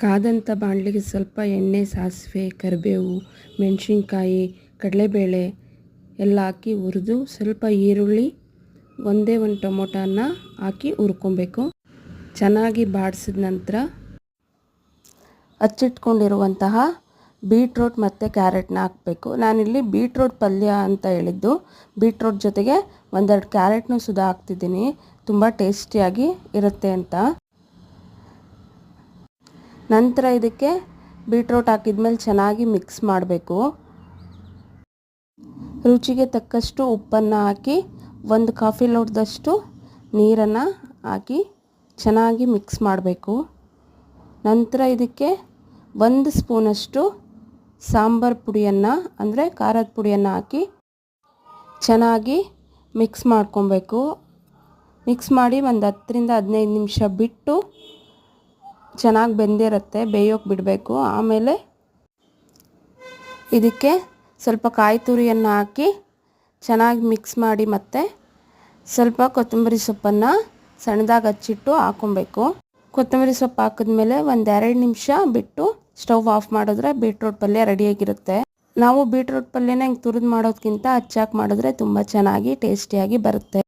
ಕಾದಂಥ ಬಾಣಲಿಗೆ ಸ್ವಲ್ಪ ಎಣ್ಣೆ, ಸಾಸಿವೆ, ಕರಿಬೇವು, ಮೆಣಸಿನ್ಕಾಯಿ, ಕಡಲೆಬೇಳೆ ಎಲ್ಲ ಹಾಕಿ ಹುರಿದು ಸ್ವಲ್ಪ ಈರುಳ್ಳಿ, ಒಂದೇ ಒಂದು ಟೊಮೊಟೊನ ಹಾಕಿ ಹುರ್ಕೊಬೇಕು. ಚೆನ್ನಾಗಿ ಬಾಡಿಸಿದ ನಂತರ ಹಚ್ಚಿಟ್ಕೊಂಡಿರುವಂತಹ ಬೀಟ್ರೋಟ್ ಮತ್ತು ಕ್ಯಾರೆಟ್ನ ಹಾಕಬೇಕು. ನಾನಿಲ್ಲಿ ಬೀಟ್ರೋಟ್ ಪಲ್ಯ ಅಂತ ಹೇಳಿದ್ದು. ಬೀಟ್ರೋಟ್ ಜೊತೆಗೆ ಒಂದೆರಡು ಕ್ಯಾರೆಟ್ನೂ ಸುಧಾ ಹಾಕ್ತಿದ್ದೀನಿ, ತುಂಬ ಟೇಸ್ಟಿಯಾಗಿ ಇರುತ್ತೆ ಅಂತ. ನಂತರ ಇದಕ್ಕೆ ಬೀಟ್ರೋಟ್ ಹಾಕಿದ್ಮೇಲೆ ಚೆನ್ನಾಗಿ ಮಿಕ್ಸ್ ಮಾಡಬೇಕು. ರುಚಿಗೆ ತಕ್ಕಷ್ಟು ಉಪ್ಪನ್ನು ಹಾಕಿ ಒಂದು ಕಾಫಿ ಲೋಟದಷ್ಟು ನೀರನ್ನು ಹಾಕಿ ಚೆನ್ನಾಗಿ ಮಿಕ್ಸ್ ಮಾಡಬೇಕು. ನಂತರ ಇದಕ್ಕೆ 1 ಸ್ಪೂನಷ್ಟು ಸಾಂಬಾರು ಪುಡಿಯನ್ನು ಅಂದರೆ ಖಾರದ ಪುಡಿಯನ್ನು ಹಾಕಿ ಚೆನ್ನಾಗಿ ಮಿಕ್ಸ್ ಮಾಡ್ಕೊಬೇಕು. ಮಿಕ್ಸ್ ಮಾಡಿ ಒಂದು 10ರಿಂದ 15 ನಿಮಿಷ ಬಿಟ್ಟು ಚೆನ್ನಾಗಿ ಬೆಂದಿರುತ್ತೆ, ಬೇಯೋಕೆ ಬಿಡಬೇಕು. ಆಮೇಲೆ ಇದಕ್ಕೆ ಸ್ವಲ್ಪ ಕಾಯಿ ತುರಿಯನ್ನು ಹಾಕಿ ಚೆನ್ನಾಗಿ ಮಿಕ್ಸ್ ಮಾಡಿ ಮತ್ತೆ ಸ್ವಲ್ಪ ಕೊತ್ತಂಬರಿ ಸೊಪ್ಪನ್ನು ಸಣ್ಣದಾಗಿ ಹಚ್ಚಿಟ್ಟು ಹಾಕ್ಕೊಬೇಕು. ಕೊತ್ತಂಬರಿ ಸೊಪ್ಪು ಹಾಕಿದ್ಮೇಲೆ ಒಂದು 2 ನಿಮಿಷ ಬಿಟ್ಟು ಸ್ಟವ್ ಆಫ್ ಮಾಡಿದ್ರೆ ಬೀಟ್ರೋಟ್ ಪಲ್ಯ ರೆಡಿಯಾಗಿರುತ್ತೆ. ನಾವು ಬೀಟ್ರೋಟ್ ಪಲ್ಯನ ಹಿಂಗೆ ತುರಿದು ಮಾಡೋದಕ್ಕಿಂತ ಹಚ್ಚಾಕಿ ಮಾಡಿದ್ರೆ ತುಂಬ ಚೆನ್ನಾಗಿ ಟೇಸ್ಟಿಯಾಗಿ ಬರುತ್ತೆ.